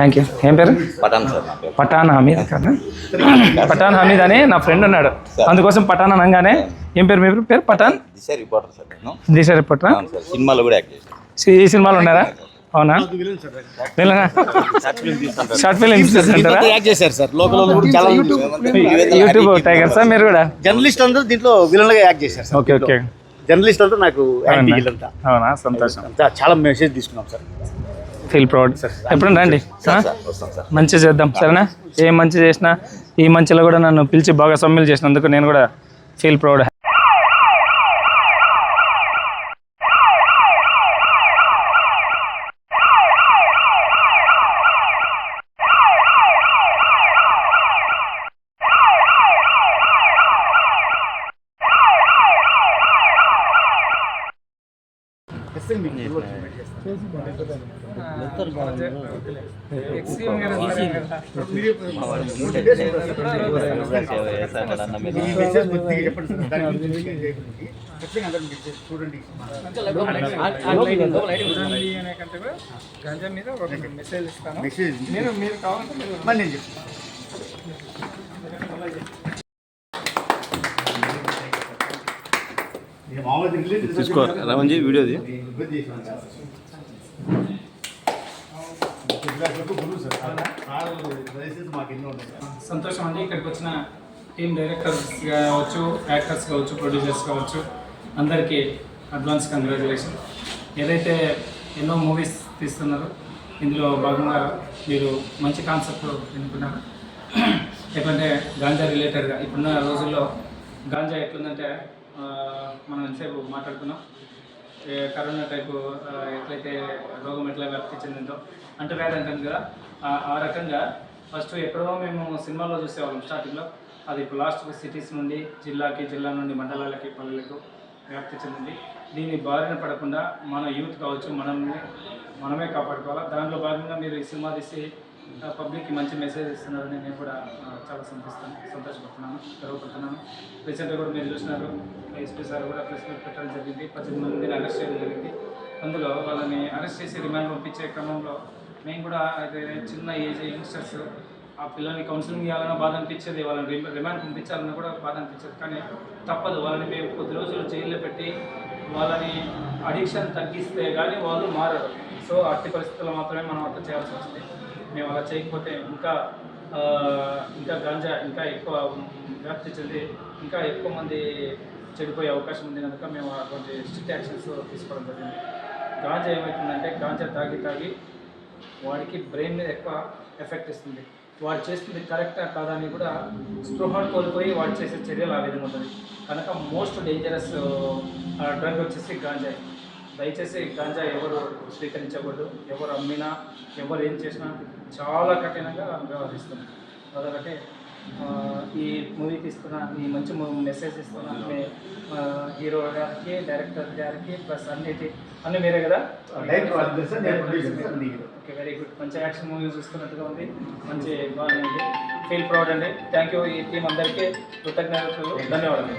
Thank you. ఏం పేరు? Pathan sir నా పేరు. పఠాన్ హమీద్ కదా. పఠాన్ హమీద్ అని నా ఫ్రెండ్ ఉన్నాడు, అందుకోసం పఠాన్ అనగానే ఏం పేరు మీ పేరు? పఠాన్ దిశ రిపోర్టర్ సార్ నేను. దిశ రిపోర్టరా? అవును సార్, సినిమాలో కూడా యాక్ట్ చేశాను. ఈ సినిమాలో ఉన్నారా? అవునా? షార్ట్ ఫిల్మ్ అంటారా? యాక్ట్ చేశారు సార్. లోకల్ కూడా చాలా యూట్యూబ్ టైగర్ సార్ మీరు కూడా? జర్నలిస్ట్ అందరూ దీంట్లో విలన్ గా యాక్ట్ చేశారు సార్. Okay okay. జర్నలిస్ట్ అంతా నాకు యాక్టింగ్ అంతా అవునా? సంతోషం. చాలా మెసేజ్ తీసుకున్నాం సార్. Feel proud. ఎప్పుడన్నా రండి, వస్తాం సార్. మంచిగా చేద్దాం సరేనా? ఏం మంచి చేసినా ఈ మంచిలో కూడా నన్ను పిలిచి భాగస్వామ్యులు చేసినందుకు నేను కూడా ఫీల్ ప్రౌడ్. గంజా మీద ఒక మెసేజ్ ఇస్తాను, మీరు కావాలంటే తీసుకో రమణ్జీ వీడియోది. సంతోషం అండి. ఇక్కడికి వచ్చిన టీమ్ డైరెక్టర్స్ కావచ్చు, యాక్టర్స్ కావచ్చు, ప్రొడ్యూసర్స్ కావచ్చు, అందరికీ అడ్వాన్స్ కంగ్రాచులేషన్. ఏదైతే ఎన్నో మూవీస్ తీస్తున్నారో ఇందులో భాగంగా మీరు మంచి కాన్సెప్ట్ ఎన్నుకున్నారు. ఎందుకంటే గాంజా రిలేటెడ్గా ఇప్పుడున్న రోజుల్లో గాంజా ఎట్లుందంటే మనం ఎంతసేపు మాట్లాడుకున్నాం, కరోనా టైపు ఎట్లయితే రోగం ఎట్లా వ్యాప్తి చెందిందో అంటువ్యాధి అంటాం కదా, ఆ రకంగా ఫస్ట్ ఎక్కడో మేము సినిమాల్లో చూసేవాళ్ళం స్టార్టింగ్లో, అది ఇప్పుడు లాస్ట్ సిటీస్ నుండి జిల్లా నుండి మండలాలకి పల్లెలకు వ్యాప్తి చెందింది. దీన్ని బారిన పడకుండా మన యూత్ కావచ్చు మనమే కాపాడుకోవాలి. దాంట్లో భాగంగా మీరు ఈ సినిమా తీసి పబ్లిక్కి మంచి మెసేజ్ ఇస్తున్నారని నేను కూడా చాలా సంతోషపడుతున్నాను, గర్వపడుతున్నాను. రీసెంట్గా కూడా మీరు చూసినారు, ఎస్పీ సార్ కూడా ప్రెస్ మీట్ పెట్టడం జరిగింది. 18 మందిని అరెస్ట్ చేయడం జరిగింది. అందులో వాళ్ళని అరెస్ట్ చేసి రిమాండ్ పంపించే క్రమంలో మేము కూడా అయితే చిన్న ఏజ్ యంగ్స్టర్స్ ఆ పిల్లల్ని కౌన్సిలింగ్ చేయాలన్నా బాధ అనిపించేది, వాళ్ళని రిమాండ్ పంపించాలన్నా కూడా బాధ అనిపించేది. కానీ తప్పదు, వాళ్ళని మేము కొద్ది రోజులు జైల్లో పెట్టి వాళ్ళని అడిక్షన్ తగ్గిస్తే కానీ వాళ్ళు మారరు. సో అట్టి పరిస్థితుల్లో మాత్రమే మనం అర్థం చేయాల్సి వస్తుంది. మేము అలా చేయకపోతే ఇంకా గాంజా ఇంకా ఎక్కువ వ్యాప్తి చెంది ఇంకా ఎక్కువ మంది చెడిపోయే అవకాశం ఉంది కనుక మేము అటువంటి స్ట్రిక్ట్ యాక్షన్స్ తీసుకోవడం జరిగింది. గాంజా ఏమవుతుందంటే గాంజా తాగి వాడికి బ్రెయిన్ మీద ఎక్కువ ఎఫెక్ట్ ఇస్తుంది. వాడు చేస్తుంది కరెక్టా కాదా అని కూడా స్పృహ కోల్పోయి వాడు చేసే చర్యలు ఆ విధంగా ఉంటుంది. కనుక మోస్ట్ డేంజరస్ డ్రగ్ వచ్చేసి గాంజా. దయచేసి గాంజా ఎవరు స్వీకరించకూడదు, ఎవరు అమ్మినా ఎవరు ఏం చేసినా చాలా కఠినంగా వ్యవహరిస్తుంది. అదొకటి ఈ మూవీ తీస్తున్న ఈ మంచి మెసేజ్ ఇస్తున్న హీరో గారికి, డైరెక్టర్ గారికి, ప్లస్ అన్ని మీరే కదా? Okay, very good. మంచి యాక్షన్ మూవీ చూస్తున్నట్టుగా ఉంది, మంచి బాగానే ఉంది. ఫీల్ ప్రౌడ్ అండి. Thank you. ఈ టీం అందరికీ కృతజ్ఞతలు, ధన్యవాదాలు.